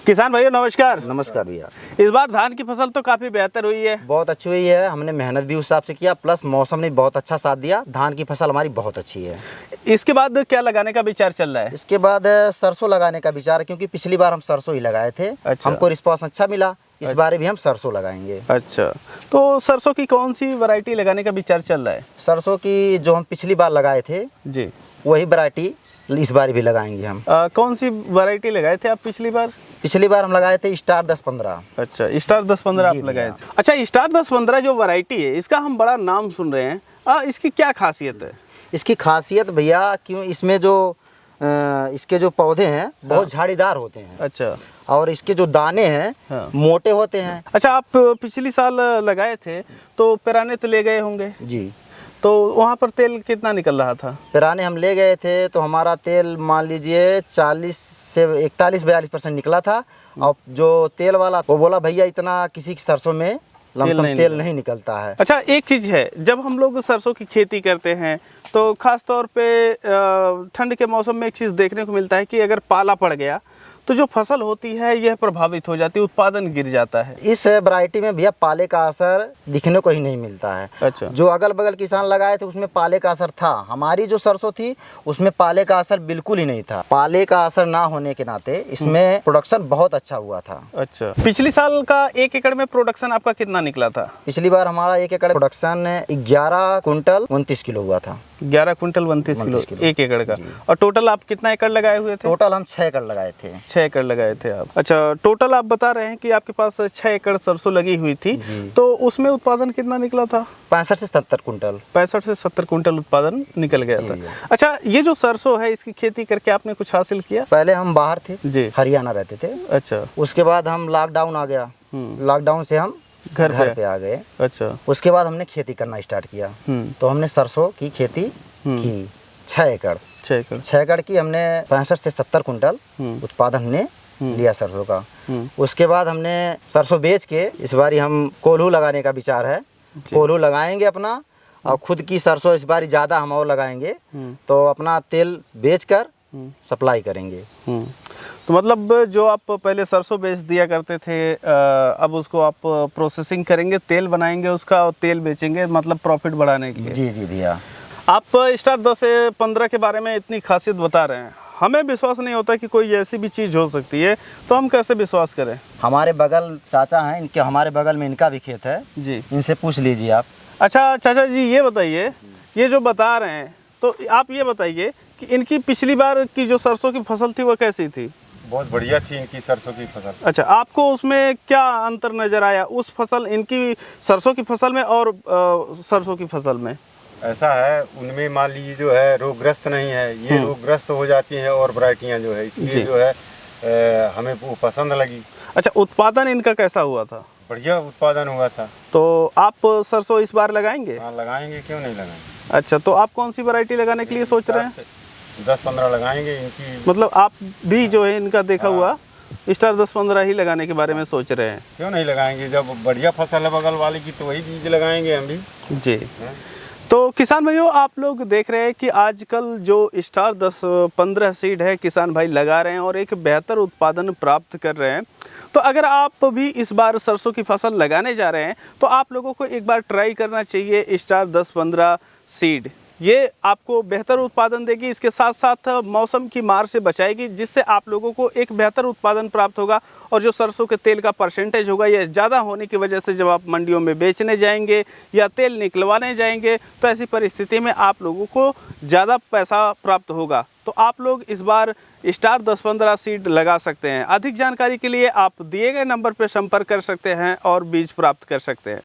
किसान भाइयों नमस्कार। नमस्कार भैया। इस बार धान की फसल तो काफ़ी बेहतर हुई है। बहुत अच्छी हुई है, हमने मेहनत भी उस हिसाब से किया, प्लस मौसम ने बहुत अच्छा साथ दिया। धान की फसल हमारी बहुत अच्छी है। इसके बाद क्या लगाने का विचार चल रहा है? इसके बाद सरसों लगाने का विचार है, क्योंकि पिछली बार हम सरसों ही लगाए थे। अच्छा। हमको रिस्पॉन्स अच्छा मिला, इस बार भी हम सरसों लगाएंगे। अच्छा, तो सरसों की कौन सी वैरायटी लगाने का विचार चल रहा है? सरसों की जो हम पिछली बार लगाए थे जी, वही वैरायटी इस बार भी लगाएंगे हम। कौन सी वैरायटी लगाए थे आप पिछली बार? पिछली बार हम लगाए थे स्टार 10-15। अच्छा, स्टार 10-15 आप जी लगाए भैया। थे। अच्छा, स्टार 10-15 जो वैरायटी है इसका हम बड़ा नाम सुन रहे हैं, इसकी क्या खासियत है? इसकी खासियत भैया, क्यों इसमें जो इसके जो पौधे हैं बहुत झाड़ीदार होते हैं। अच्छा। और इसके जो दाने हैं हाँ। मोटे होते हैं। अच्छा, आप पिछली साल लगाए थे तो पिराने तो ले गए होंगे, जी। तो वहाँ पर तेल कितना निकल रहा था? पिराने हम ले गए थे तो हमारा तेल मान लीजिए 40 से 41-42% निकला था। और जो तेल वाला वो बोला भैया इतना किसी की सरसों में लमसम तेल नहीं निकलता है। अच्छा, एक चीज़ है, जब हम लोग सरसों की खेती करते हैं तो ख़ास तौर पे ठंड के मौसम में एक चीज़ देखने को मिलता है कि अगर पाला पड़ गया तो जो फसल होती है यह प्रभावित हो जाती है, उत्पादन गिर जाता है। इस वैरायटी में भैया पाले का असर दिखने को ही नहीं मिलता है। अच्छा। जो अगल बगल किसान लगाए थे उसमें पाले का असर था, हमारी जो सरसों थी उसमें पाले का असर बिल्कुल ही नहीं था। पाले का असर ना होने के नाते इसमें प्रोडक्शन बहुत अच्छा हुआ था। अच्छा, पिछली साल का 1 एकड़ में प्रोडक्शन आपका कितना निकला था? पिछली बार हमारा 1 एकड़ प्रोडक्शन 11 कुंटल 29 किलो हुआ था। 11 कुंटल 29 किलो 1 एकड़ का। और टोटल आप कितना एकड़ लगाए हुए थे? टोटल हम 6 एकड़ लगाए थे। 6 एकड़ लगाए थे आप। अच्छा, टोटल आप बता रहे हैं कि आपके पास 6 एकड़ सरसों लगी हुई थी, तो उसमें उत्पादन कितना निकला था? 65 से 70 कुंटल। 65 से 70 कुंटल उत्पादन निकल गया था। अच्छा, ये जो सरसों है इसकी खेती करके आपने कुछ हासिल किया? पहले हम बाहर थे जी, हरियाणा रहते थे। अच्छा। उसके बाद हम लॉकडाउन आ गया, लॉकडाउन से हम घर पे आ गए। अच्छा। उसके बाद हमने खेती करना स्टार्ट किया, तो हमने सरसों की खेती की 6 एकड़। 6 एकड़ की हमने 65 से 70 कुंटल उत्पादन हमने लिया सरसों का। उसके बाद हमने सरसों बेच के इस बार हम कोल्हू लगाने का विचार है। कोल्हू लगाएंगे अपना, और खुद की सरसों इस बार ज़्यादा हम और लगाएंगे, तो अपना तेल बेचकर सप्लाई करेंगे। तो मतलब जो आप पहले सरसों बेच दिया करते थे, अब उसको आप प्रोसेसिंग करेंगे, तेल बनाएंगे उसका और तेल बेचेंगे, मतलब प्रॉफिट बढ़ाने के लिए। जी जी भैया। आप स्टार 10-15 के बारे में इतनी खासियत बता रहे हैं, हमें विश्वास नहीं होता कि कोई ऐसी भी चीज़ हो सकती है, तो हम कैसे विश्वास करें? हमारे बगल चाचा हैं, इनके हमारे बगल में इनका भी खेत है जी, इनसे पूछ लीजिए आप। अच्छा चाचा जी, ये बताइए, ये जो बता रहे हैं तो आप ये बताइए कि इनकी पिछली बार की जो सरसों की फसल थी वो कैसी थी? बहुत बढ़िया थी इनकी सरसों की फसल। अच्छा, आपको उसमें क्या अंतर नज़र आया उस फसल, इनकी सरसों की फसल में और सरसों की फसल में? ऐसा है, उनमें मान लीजिए जो है रोगग्रस्त नहीं है, ये रोगग्रस्त हो जाती हैं और वैरायटियाँ जो है, इसलिए जो है हमें वो पसंद लगी। अच्छा, उत्पादन इनका कैसा हुआ था? बढ़िया उत्पादन हुआ था। तो आप सरसों इस बार लगाएंगे? हाँ लगाएंगे, क्यों नहीं लगाएंगे। अच्छा, तो आप कौन सी वैरायटी लगाने के लिए सोच रहे हैं? 10-15 लगाएंगे इनकी। मतलब आप भी जो है इनका देखा हुआ स्टार 10-15 ही लगाने के बारे में सोच रहे हैं? क्यों नहीं लगाएंगे, जब बढ़िया फसल है बगल वाले की तो वही बीज लगाएंगे हम भी। जी। तो किसान भाइयों, आप लोग देख रहे हैं कि आजकल जो स्टार 10-15 सीड है किसान भाई लगा रहे हैं और एक बेहतर उत्पादन प्राप्त कर रहे हैं। तो अगर आप भी इस बार सरसों की फसल लगाने जा रहे हैं तो आप लोगों को एक बार ट्राई करना चाहिए स्टार 10-15 सीड। ये आपको बेहतर उत्पादन देगी, इसके साथ साथ मौसम की मार से बचाएगी, जिससे आप लोगों को एक बेहतर उत्पादन प्राप्त होगा। और जो सरसों के तेल का परसेंटेज होगा यह ज़्यादा होने की वजह से जब आप मंडियों में बेचने जाएंगे या तेल निकलवाने जाएंगे तो ऐसी परिस्थिति में आप लोगों को ज़्यादा पैसा प्राप्त होगा। तो आप लोग इस बार स्टार 10-15 सीड लगा सकते हैं। अधिक जानकारी के लिए आप दिए गए नंबर पर संपर्क कर सकते हैं और बीज प्राप्त कर सकते हैं।